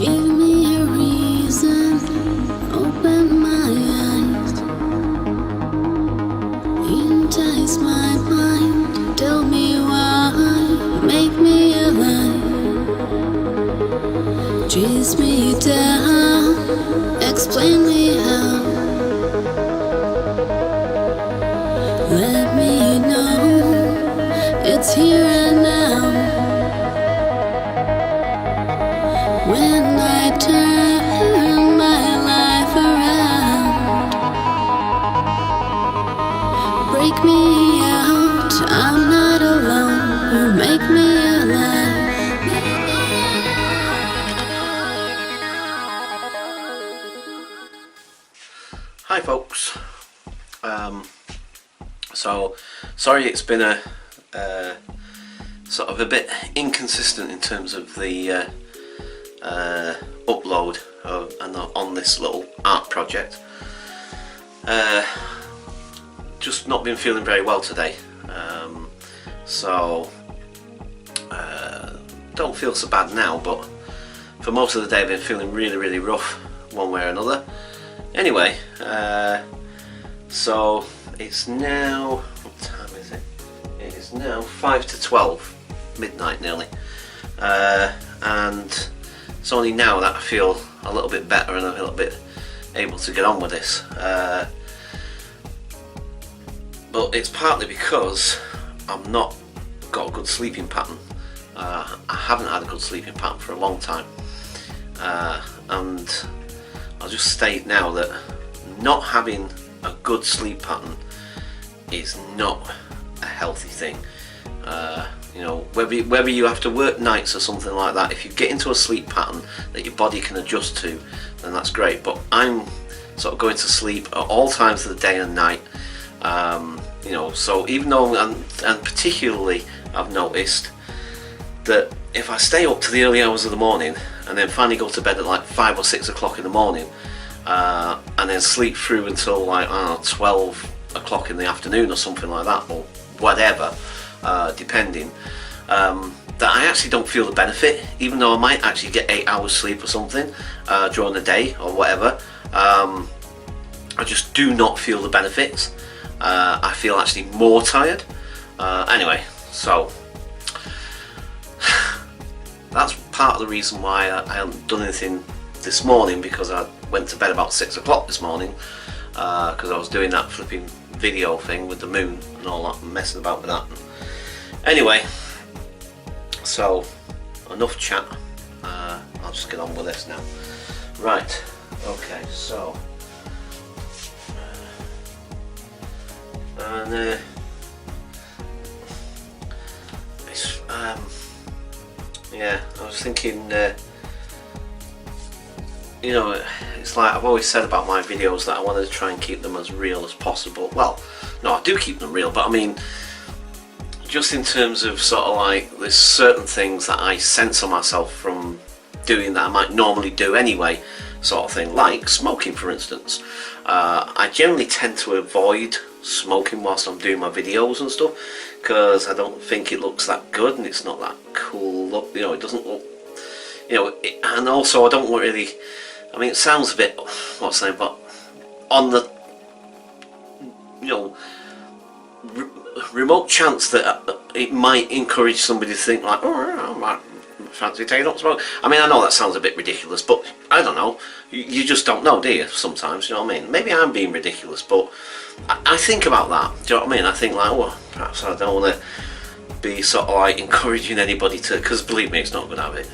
Give me a reason, open my eyes, entice my mind, tell me why, make me alive, chase me down, explain me how, let me know it's here and now. When I turn my life around, break me out, I'm not alone, you make me alive. Hi folks, so sorry it's been a sort of a bit inconsistent in terms of the upload on this little art project. Just not been feeling very well today, so don't feel so bad now, but for most of the day I've been feeling really rough one way or another. Anyway, so it's now, what time is it? It is now 5 to 12, midnight nearly, and it's only now that I feel a little bit better and a little bit able to get on with this. But it's partly because I'm not got a good sleeping pattern. I haven't had a good sleeping pattern for a long time, and I'll just state now that not having a good sleep pattern is not a healthy thing. You know, whether you have to work nights or something like that, if you get into a sleep pattern that your body can adjust to, then that's great. But I'm sort of going to sleep at all times of the day and night. You know, so even though, and particularly I've noticed that if I stay up to the early hours of the morning and then finally go to bed at like 5 or 6 o'clock in the morning, and then sleep through until like 12 o'clock in the afternoon or something like that, or whatever, depending, that I actually don't feel the benefit, even though I might actually get 8 hours sleep or something during the day or whatever. I just do not feel the benefits. I feel actually more tired. Anyway, so that's part of the reason why I haven't done anything this morning, because I went to bed about 6 o'clock this morning, because I was doing that flipping video thing with the moon and all that, and messing about with that. Anyway, so enough chat. I'll just get on with this now. Right, okay, so and it's yeah, I was thinking, you know, it's like I've always said about my videos that I wanted to try and keep them as real as possible. Well, no, I do keep them real, but I mean, just in terms of sort of like, there's certain things that I censor myself from doing that I might normally do anyway, sort of thing, like smoking, for instance. I generally tend to avoid smoking whilst I'm doing my videos and stuff, because I don't think it looks that good and it's not that cool look, you know, it doesn't look, you know, and also I don't really, I mean, it sounds a bit, what's the name, but on the, you know, remote chance that it might encourage somebody to think like, oh, I might fancy taking up smoke. I mean, I know that sounds a bit ridiculous, but I don't know, you just don't know, do you, sometimes, you know what I mean? Maybe I'm being ridiculous, but I think about that, do you know what I mean? I think like, well, perhaps I don't want to be sort of like encouraging anybody to, because believe me, it's not a good habit.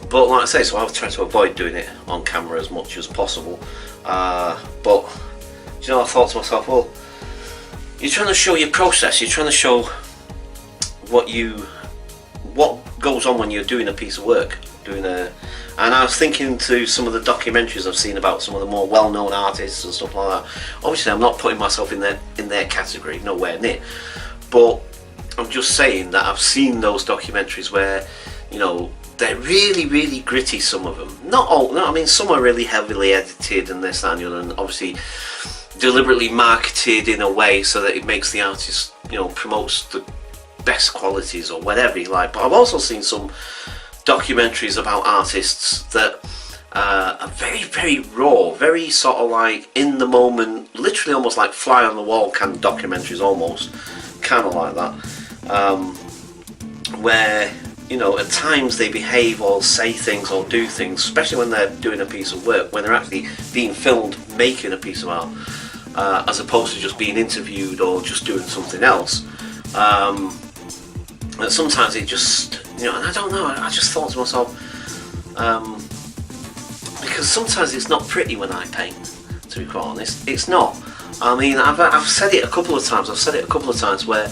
But like I say, so I've tried to avoid doing it on camera as much as possible. But, you know, I thought to myself, well, you're trying to show your process, you're trying to show what goes on when you're doing a piece of work, and I was thinking to some of the documentaries I've seen about some of the more well-known artists and stuff like that. Obviously I'm not putting myself in their category, nowhere near, but I'm just saying that I've seen those documentaries where, you know, they're really gritty, some of them. Not all, no, I mean, some are really heavily edited and this, that and the other, and obviously deliberately marketed in a way so that it makes the artist, you know, promotes the best qualities or whatever you like. But I've also seen some documentaries about artists that are very, very raw, very sort of like in the moment, literally almost like fly on the wall kind of documentaries, almost kind of like that, where, you know, at times they behave or say things or do things, especially when they're doing a piece of work, when they're actually being filmed making a piece of art, as opposed to just being interviewed or just doing something else. And sometimes it just, you know, and I don't know, I just thought to myself, because sometimes it's not pretty when I paint, to be quite honest. It's not. I mean, I've said it a couple of times. Where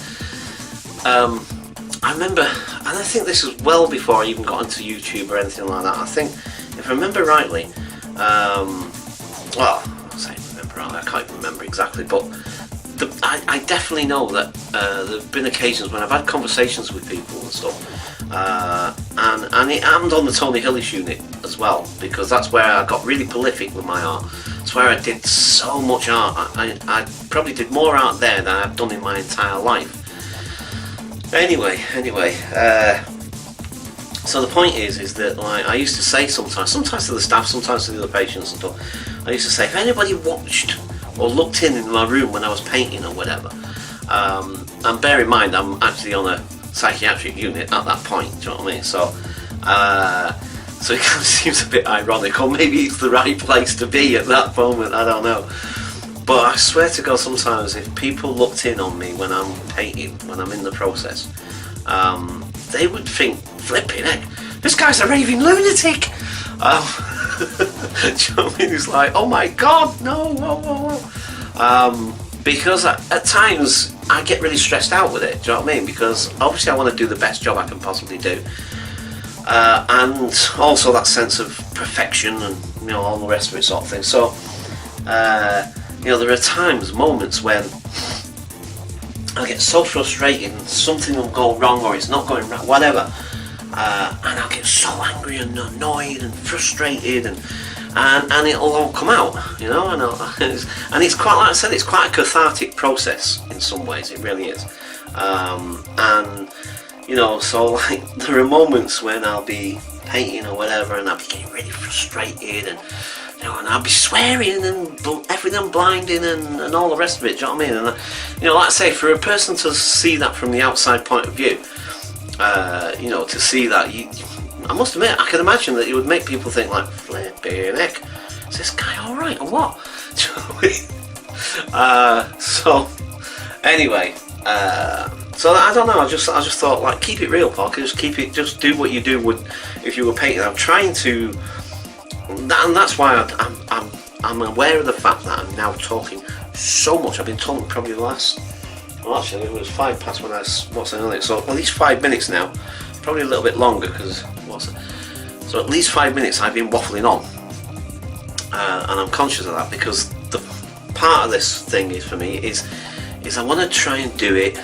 I remember, and I think this was well before I even got into YouTube or anything like that. I think, if I remember rightly, well, I say remember rightly, I can't even remember exactly, but I definitely know that there have been occasions when I've had conversations with people and stuff, and it happened on the Tony Hillish unit as well, because that's where I got really prolific with my art. It's where I did so much art. I probably did more art there than I've done in my entire life. Anyway, so the point is that, like, I used to say sometimes to the staff, sometimes to the other patients and stuff, I used to say, if anybody watched or looked in my room when I was painting or whatever, and bear in mind I'm actually on a psychiatric unit at that point, do you know what I mean? So it kind of seems a bit ironic, or maybe it's the right place to be at that moment, I don't know. But I swear to God, sometimes if people looked in on me when I'm painting, when I'm in the process, they would think, flipping heck, this guy's a raving lunatic. Do you know what I mean? It's like, oh my God, no, whoa. Because at times I get really stressed out with it, do you know what I mean? Because obviously I want to do the best job I can possibly do. And also that sense of perfection and, you know, all the rest of it sort of thing. So, you know, there are times, moments when I get so frustrated and something will go wrong or it's not going right, whatever, and I'll get so angry and annoyed and frustrated, and it'll all come out, you know, and it's quite, like I said, it's quite a cathartic process in some ways, it really is. And, you know, so like there are moments when I'll be painting or whatever and I'll be getting really frustrated, and, you know, and I'll be swearing and everything, blinding and all the rest of it, do you know what I mean? And, you know, like I say, for a person to see that from the outside point of view, you know, to see that, I must admit, I can imagine that it would make people think like, flipping heck, is this guy alright or what? Do you know what I mean? So, anyway, so I don't know, I just thought, like, keep it real, Parker, just do what you do if you were painting. I'm trying to, and that's why I'm aware of the fact that I'm now talking so much. I've been talking probably the last, well, actually it was 5 past when I was watching it, so at least 5 minutes now, probably a little bit longer, because so at least 5 minutes I've been waffling on, and I'm conscious of that, because the part of this thing is, for me, is I want to try and do it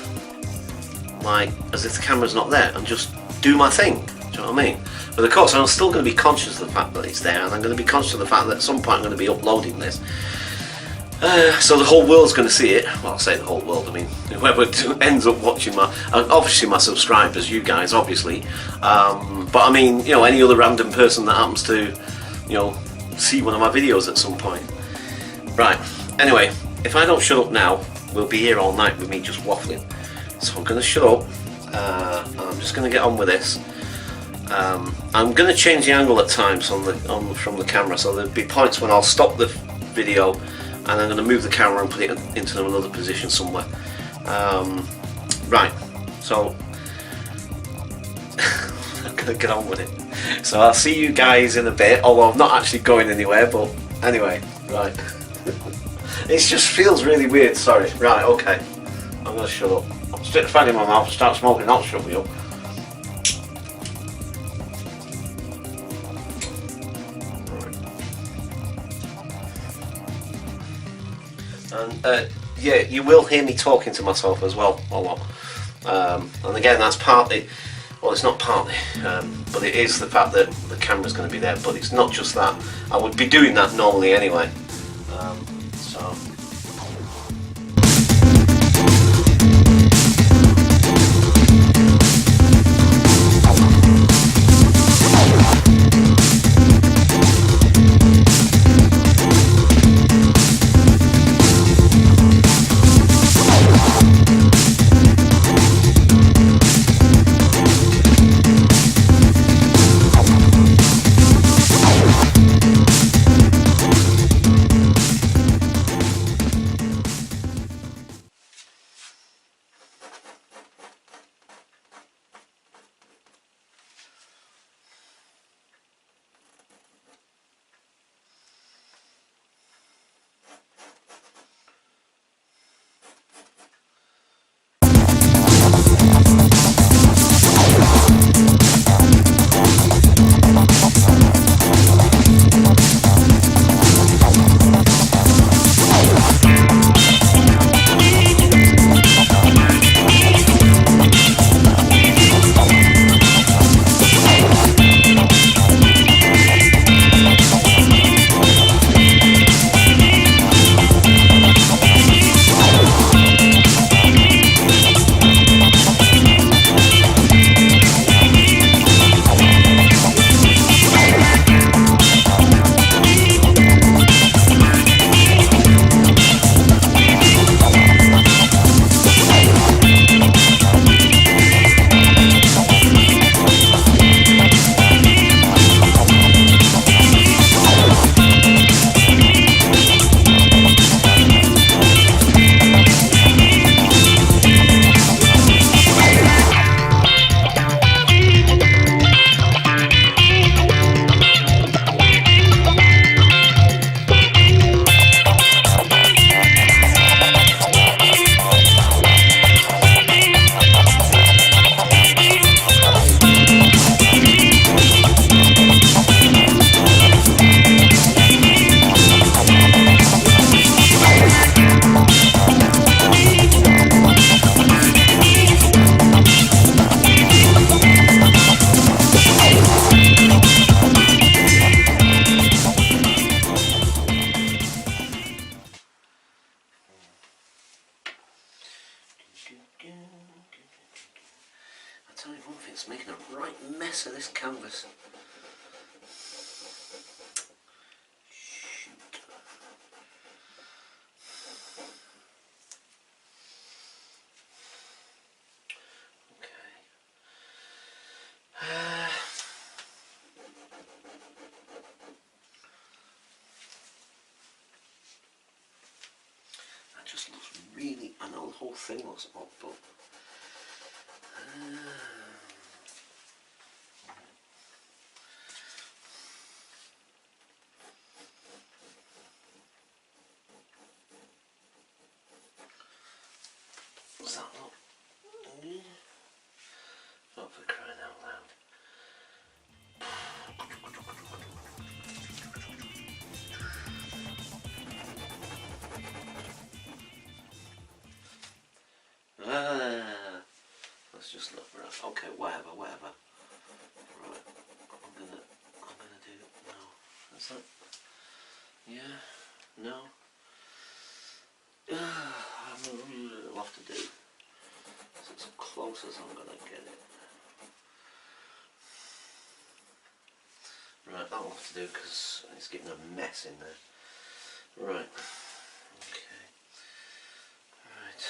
like as if the camera's not there and just do my thing, do you know what I mean? But of course I'm still going to be conscious of the fact that it's there, and I'm going to be conscious of the fact that at some point I'm going to be uploading this, so the whole world's going to see it. Well, I'll say the whole world, I mean whoever ends up watching obviously my subscribers, you guys obviously, but I mean, you know, any other random person that happens to, you know, see one of my videos at some point. Right, anyway, if I don't shut up now, we'll be here all night with me just waffling. So I'm going to shut up, and I'm just going to get on with this. I'm going to change the angle at times from the camera, so there'll be points when I'll stop the video and I'm going to move the camera and put it into another position somewhere. Right, so I'm going to get on with it. So I'll see you guys in a bit, although I'm not actually going anywhere, but anyway, right. It just feels really weird, sorry. Right, okay, I'm going to shut up. I'll stick the fan in my mouth and start smoking, that'll shut me up. And yeah, you will hear me talking to myself as well a lot, and again, that's partly, well, it's not partly, but it is the fact that the camera's going to be there, but it's not just that. I would be doing that normally anyway, so mess of this canvas. Shoot. Okay. That just looks really, I know the whole thing looks odd, but does that look? Not for crying out loud. Let's just look. Right. Okay, whatever. Right. I'm gonna do. No. That's that. Yeah. No. I'll have to do. It's as close as I'm gonna get it. Right, that'll have to do because it's getting a mess in there. Right. Okay. Right.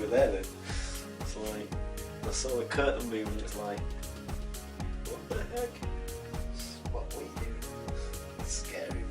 were there then. It's like, I saw the curtain move and it's like, what the heck? What were you doing? It's scaring me.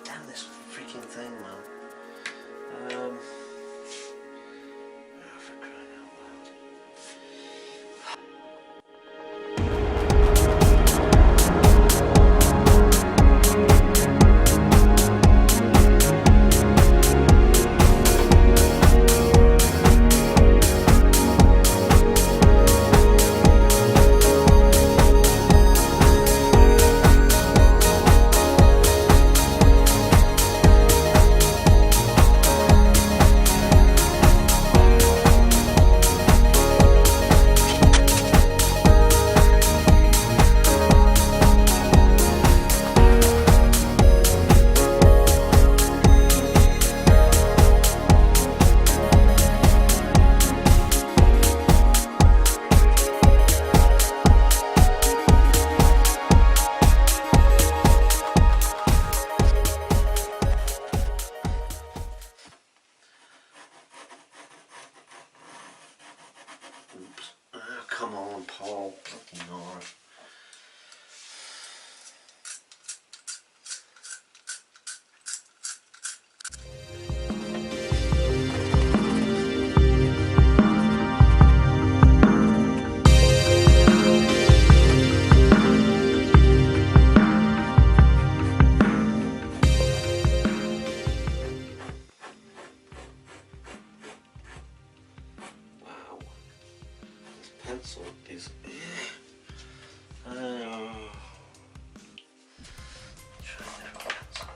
Damn this freaking thing, man. Oh, for crying out loud. Oops. Oh, come on, Paul. Fucking Nora. Wow. This pencil is... Try a different pencil.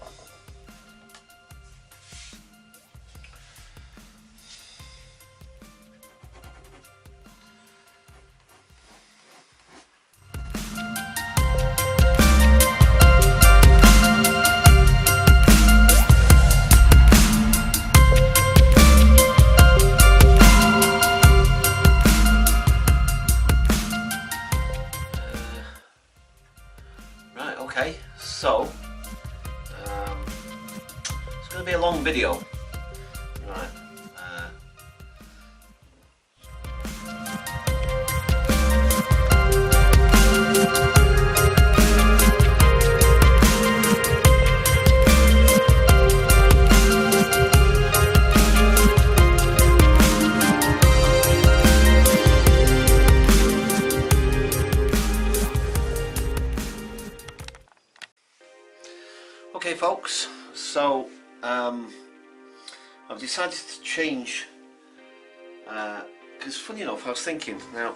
Right, okay, so it's going to be a long video. Right. Okay folks, so I've decided to change, because funny enough I was thinking, now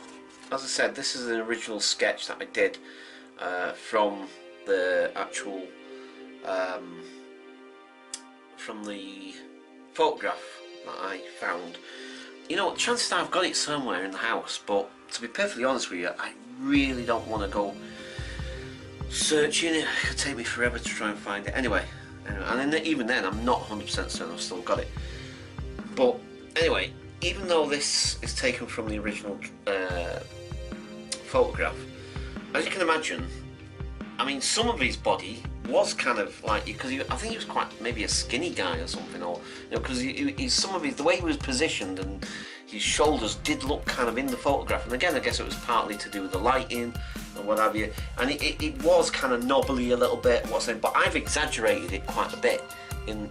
as I said, this is an original sketch that I did from the actual from the photograph that I found. You know, chances are I've got it somewhere in the house, but to be perfectly honest with you, I really don't want to go searching. It could take me forever to try and find it. Anyway, and then, even then, I'm not 100% certain I've still got it. But anyway, even though this is taken from the original photograph, as you can imagine, I mean, some of his body was kind of like, because I think he was quite maybe a skinny guy or something, or because some of the way he was positioned and his shoulders did look kind of in the photograph. And again, I guess it was partly to do with the lighting and what have you. And it was kind of knobbly a little bit. But I've exaggerated it quite a bit in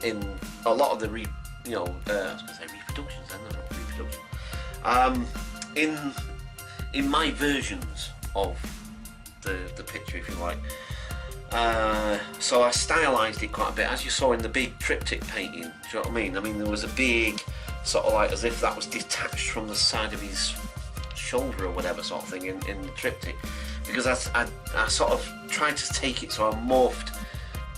a lot of the I was going to say reproductions, then not reproduction. In my versions of the picture, if you like. So I stylised it quite a bit, as you saw in the big triptych painting. Do you know what I mean? I mean, there was a big sort of like as if that was detached from the side of his shoulder or whatever sort of thing in the triptych, because I sort of tried to take it, so I morphed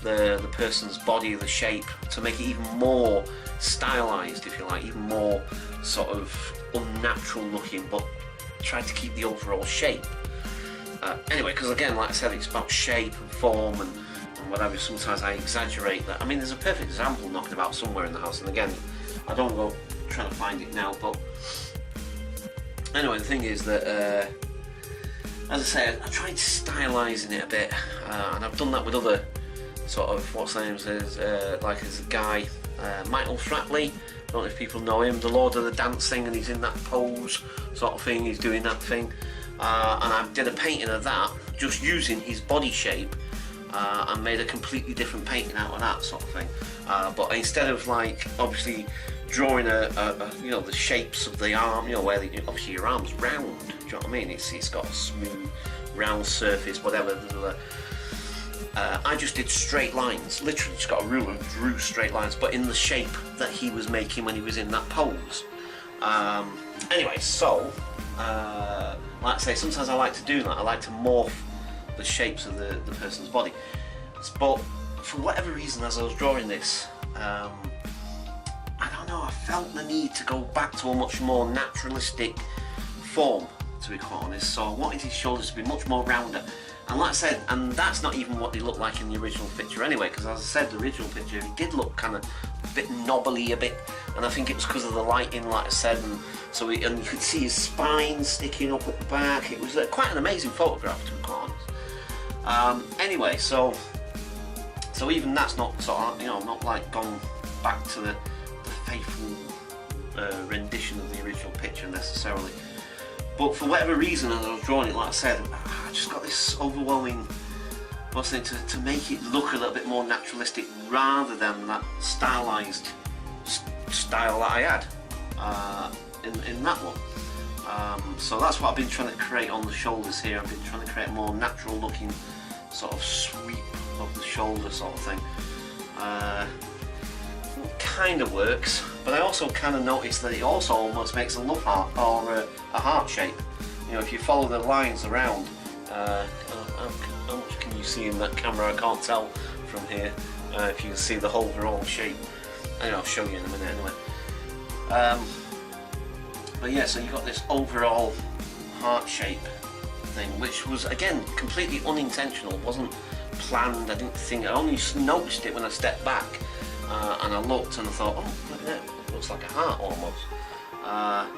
the person's body, the shape, to make it even more stylised, if you like, even more sort of unnatural looking, but tried to keep the overall shape. Anyway, because again, like I said, it's about shape and form and whatever. Sometimes I exaggerate that. I mean, there's a perfect example knocking about somewhere in the house, and again, I don't go trying to find it now, but anyway, the thing is that as I say, I tried stylising it a bit, and I've done that with other sort of, what's the name is, like there's a guy, Michael Fratley, I don't know if people know him, the Lord of the Dance thing, and he's in that pose sort of thing, he's doing that thing. And I did a painting of that, just using his body shape, and made a completely different painting out of that sort of thing. But instead of like obviously drawing the shapes of the arm, where obviously your arm's round. Do you know what I mean? It's got a smooth, round surface, whatever. I just did straight lines. Literally, just got a ruler and drew straight lines, but in the shape that he was making when he was in that pose. Anyway, so. Like I say, sometimes I like to do that. I like to morph the shapes of the person's body. But for whatever reason, as I was drawing this, I don't know, I felt the need to go back to a much more naturalistic form, to be quite honest. So I wanted his shoulders to be much more rounder. And like I said, and that's not even what they looked like in the original picture anyway, because as I said, the original picture, he did look kind of a bit knobbly a bit, and I think it was because of the lighting, like I said, and you could see his spine sticking up at the back. It was quite an amazing photograph, to be quite honest. Anyway, so even that's not sort of, not like gone back to the faithful rendition of the original picture necessarily. But for whatever reason, as I was drawing it, like I said, I just got this overwhelming to make it look a little bit more naturalistic rather than that stylised style that I had in that one. So that's what I've been trying to create on the shoulders here. I've been trying to create a more natural looking sort of sweep of the shoulder sort of thing. Kind of works, but I also kind of noticed that it also almost makes a love heart or a heart shape. If you follow the lines around, how much can you see in that camera? I can't tell from here if you can see the whole overall shape. I'll show you in a minute anyway. But yeah, so you got this overall heart shape thing, which was again completely unintentional. It wasn't planned. I only noticed it when I stepped back. And I looked and I thought, oh, look at that, it looks like a heart almost.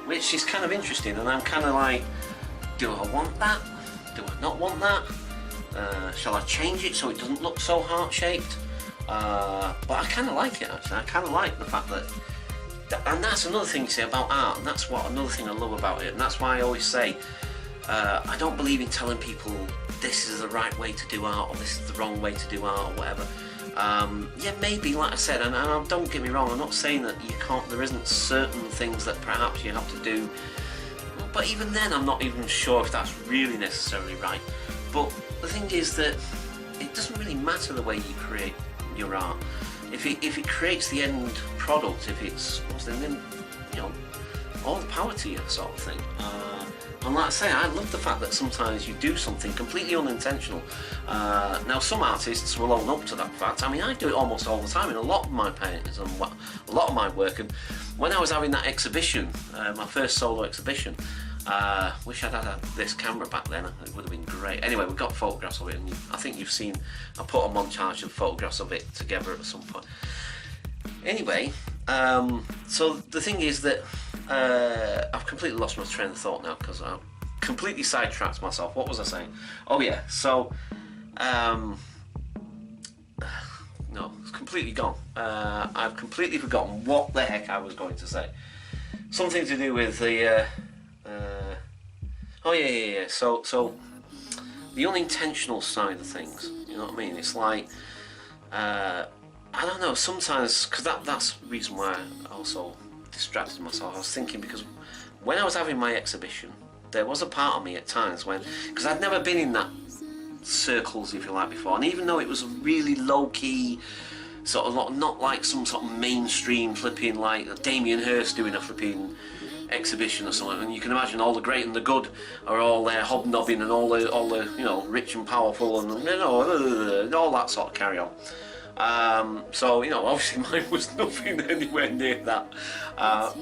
Which is kind of interesting, and I'm kind of like, do I want that? Do I not want that? Shall I change it so it doesn't look so heart-shaped? But I kind of like it actually. I kind of like the fact that, and that's another thing you say about art, and that's another thing I love about it, and that's why I always say, I don't believe in telling people this is the right way to do art, or this is the wrong way to do art, or whatever. Yeah, maybe, like I said, and don't get me wrong, I'm not saying that there isn't certain things that perhaps you have to do, but even then I'm not even sure if that's really necessarily right. But the thing is that it doesn't really matter the way you create your art. If it creates the end product, if it's all the power to you, sort of thing. And like I say, I love the fact that sometimes you do something completely unintentional. Now, some artists will own up to that fact. I mean, I do it almost all the time in a lot of my paintings and a lot of my work. And when I was having that exhibition, my first solo exhibition, wish I'd had this camera back then. It would have been great. Anyway, we've got photographs of it, and I think you've seen. I put a montage of photographs of it together at some point. Anyway, so the thing is that I've completely lost my train of thought now because I've completely sidetracked myself. What was I saying? Oh yeah, so no, it's completely gone. I've completely forgotten what the heck I was going to say. Something to do with the oh yeah. So the unintentional side of things. You know what I mean? It's like I don't know. Sometimes because that's the reason why I also distracted myself. I was thinking because when I was having my exhibition, there was a part of me at times when, because I'd never been in that circles, if you like, before, and even though it was a really low-key sort of not like some sort of mainstream flipping like Damien Hirst doing a flipping exhibition or something, and you can imagine all the great and the good are all there hobnobbing, and all the you know, rich and powerful, and you know, all that sort of carry on. So you know, obviously mine was nothing anywhere near that,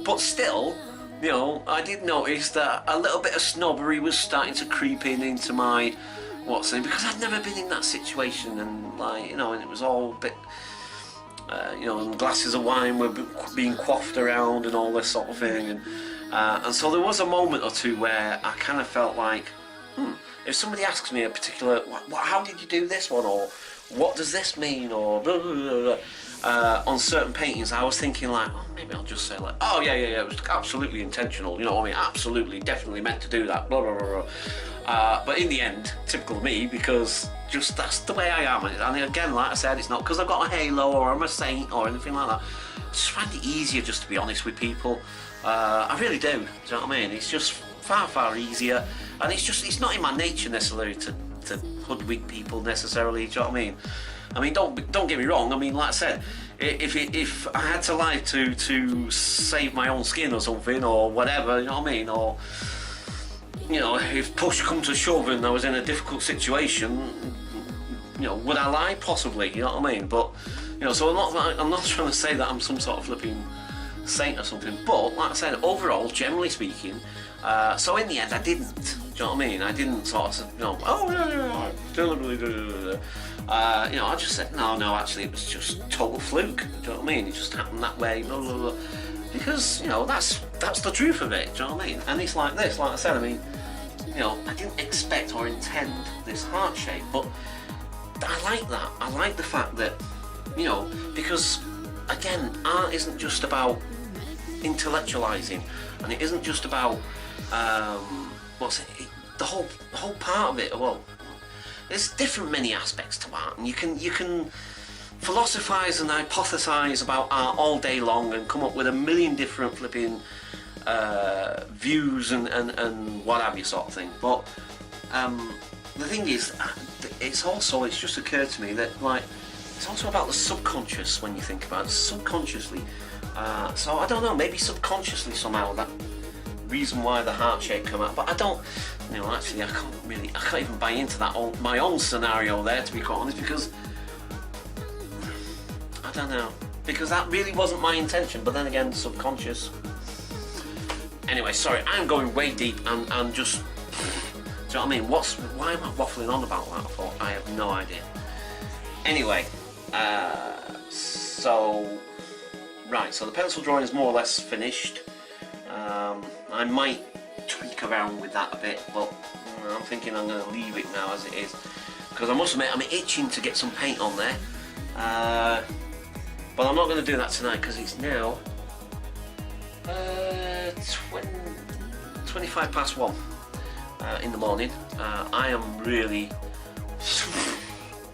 but still, you know, I did notice that a little bit of snobbery was starting to creep into my what's name, because I'd never been in that situation, and like, you know, and it was all a bit you know, and glasses of wine were being quaffed around and all this sort of thing, and so there was a moment or two where I kind of felt like, if somebody asks me a particular, how did you do this one, or what does this mean, or blah, blah, blah, blah. On certain paintings, I was thinking like, oh, maybe I'll just say like, oh yeah, it was absolutely intentional, you know what I mean, absolutely, definitely meant to do that, blah, blah, blah, blah. But in the end, typical of me, because just that's the way I am, and again, like I said, it's not because I've got a halo or I'm a saint or anything like that. I just find it easier just to be honest with people. I really do, you know what I mean? It's just far easier, and it's not in my nature necessarily to hoodwink people necessarily, do you know what I mean? I mean, don't get me wrong, I mean, like I said, if I had to lie to save my own skin or something, or whatever, you know what I mean, or, you know, if push comes to shove and I was in a difficult situation, you know, would I lie? Possibly, you know what I mean? But, you know, so I'm not trying to say that I'm some sort of flipping saint or something, but like I said, overall, generally speaking, so in the end I didn't, do you know what I mean? I didn't sort of, you know, oh yeah, deliberately, you know, I just said, no, actually it was just total fluke, do you know what I mean? It just happened that way, blah, blah, blah. Because, you know, that's the truth of it, do you know what I mean? And it's like this, like I said, I mean, you know, I didn't expect or intend this heart shape, but I like that. I like the fact that, you know, because again, art isn't just about intellectualizing, and it isn't just about the whole part of it. Well, there's different many aspects to art, and you can philosophize and hypothesize about art all day long and come up with a million different flipping views and what have you, sort of thing. But the thing is, it's just occurred to me that, like, it's also about the subconscious when you think about it, subconsciously. So I don't know, maybe subconsciously somehow that reason why the heart shape come out. But I don't, you know, actually I can't even buy into that my own scenario there, to be quite honest, because I don't know, because that really wasn't my intention. But then again, subconscious. Anyway, sorry, I'm going way deep and just, do you know what I mean? Why am I waffling on about that? I thought, I have no idea. Anyway, so the pencil drawing is more or less finished. I might tweak around with that a bit, but I'm thinking I'm going to leave it now as it is, because I must admit I'm itching to get some paint on there. But I'm not going to do that tonight because it's now 25 past 1 in the morning. I am really, you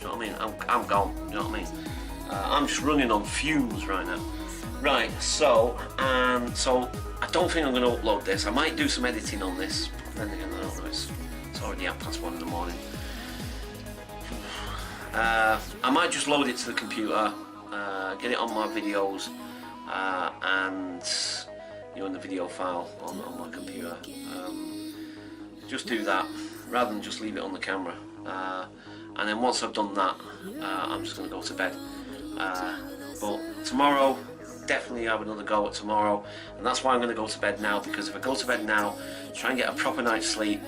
know what I mean? I'm gone. You know what I mean? I'm just running on fumes right now. Right, so I don't think I'm going to upload this. I might do some editing on this, but then again, I don't know. It's already at past 1 in the morning. I might just load it to the computer, get it on my videos, and in the video file on my computer. Just do that rather than just leave it on the camera. And then once I've done that, I'm just going to go to bed. But tomorrow, definitely have another go at tomorrow, and that's why I'm going to go to bed now, because if I go to bed now, try and get a proper night's sleep,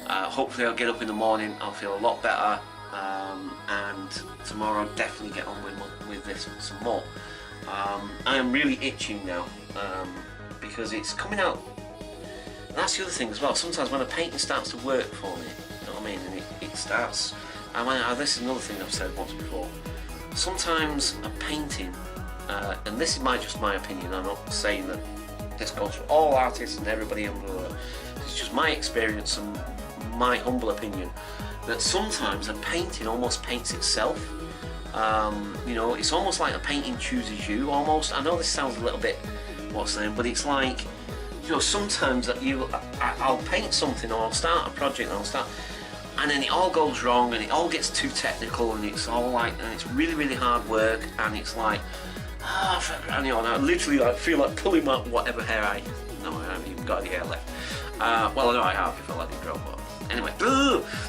hopefully I'll get up in the morning, I'll feel a lot better, and tomorrow definitely get on with this some more. I am really itching now, because it's coming out. And that's the other thing as well, sometimes when a painting starts to work for me, you know what I mean, and it starts, this is another thing I've said once before, sometimes a painting, and this is just my opinion, I'm not saying that this goes for all artists and everybody, it's just my experience and my humble opinion, that sometimes a painting almost paints itself. It's almost like a painting chooses you, almost. I know this sounds a little bit but it's like, sometimes that I'll paint something, or I'll start a project, and then it all goes wrong, and it all gets too technical, and it's all and it's really, really hard work, and it's like, and I literally feel like pulling up whatever hair I haven't even got any hair left. Well, I know I have if I let it grow, but anyway,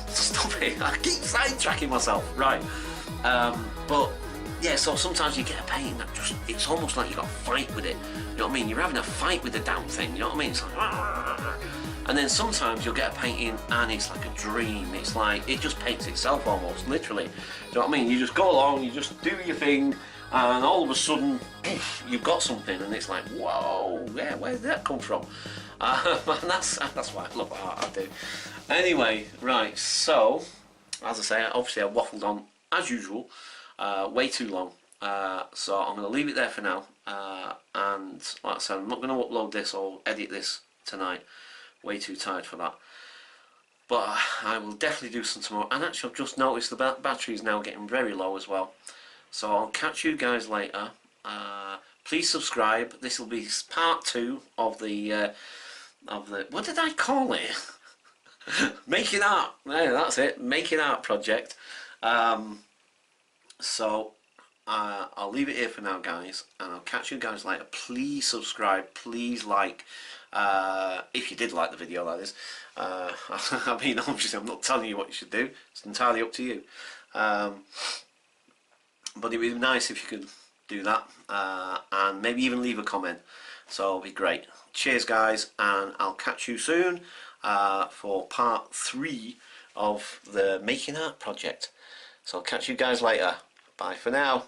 stop it, I keep sidetracking myself, right? But yeah, so sometimes you get a painting that it's almost like you got to fight with it, you know what I mean? You're having a fight with the damn thing, you know what I mean? It's like, and then sometimes you'll get a painting and it's like a dream, it's like, it just paints itself almost, literally, you know what I mean? You just go along, you just do your thing, and all of a sudden, poof, you've got something, and it's like, whoa, yeah, where did that come from? And that's why I love art, I do. Anyway, right, so, as I say, obviously I waffled on, as usual, way too long, so I'm going to leave it there for now, and like I said, I'm not going to upload this or edit this tonight, way too tired for that, but I will definitely do some tomorrow. And actually I've just noticed the battery is now getting very low as well, so I'll catch you guys later. Please subscribe. This will be part 2 of the what did I call it? Making art. Yeah, that's it, making art project. So I'll leave it here for now, guys, and I'll catch you guys later. Please subscribe, please like, if you did like the video, that is. I mean, obviously I'm not telling you what you should do, it's entirely up to you, but it'd be nice if you could do that, and maybe even leave a comment, so it'll be great. Cheers guys, and I'll catch you soon for part 3 of the Making Art project. So I'll catch you guys later. Bye for now.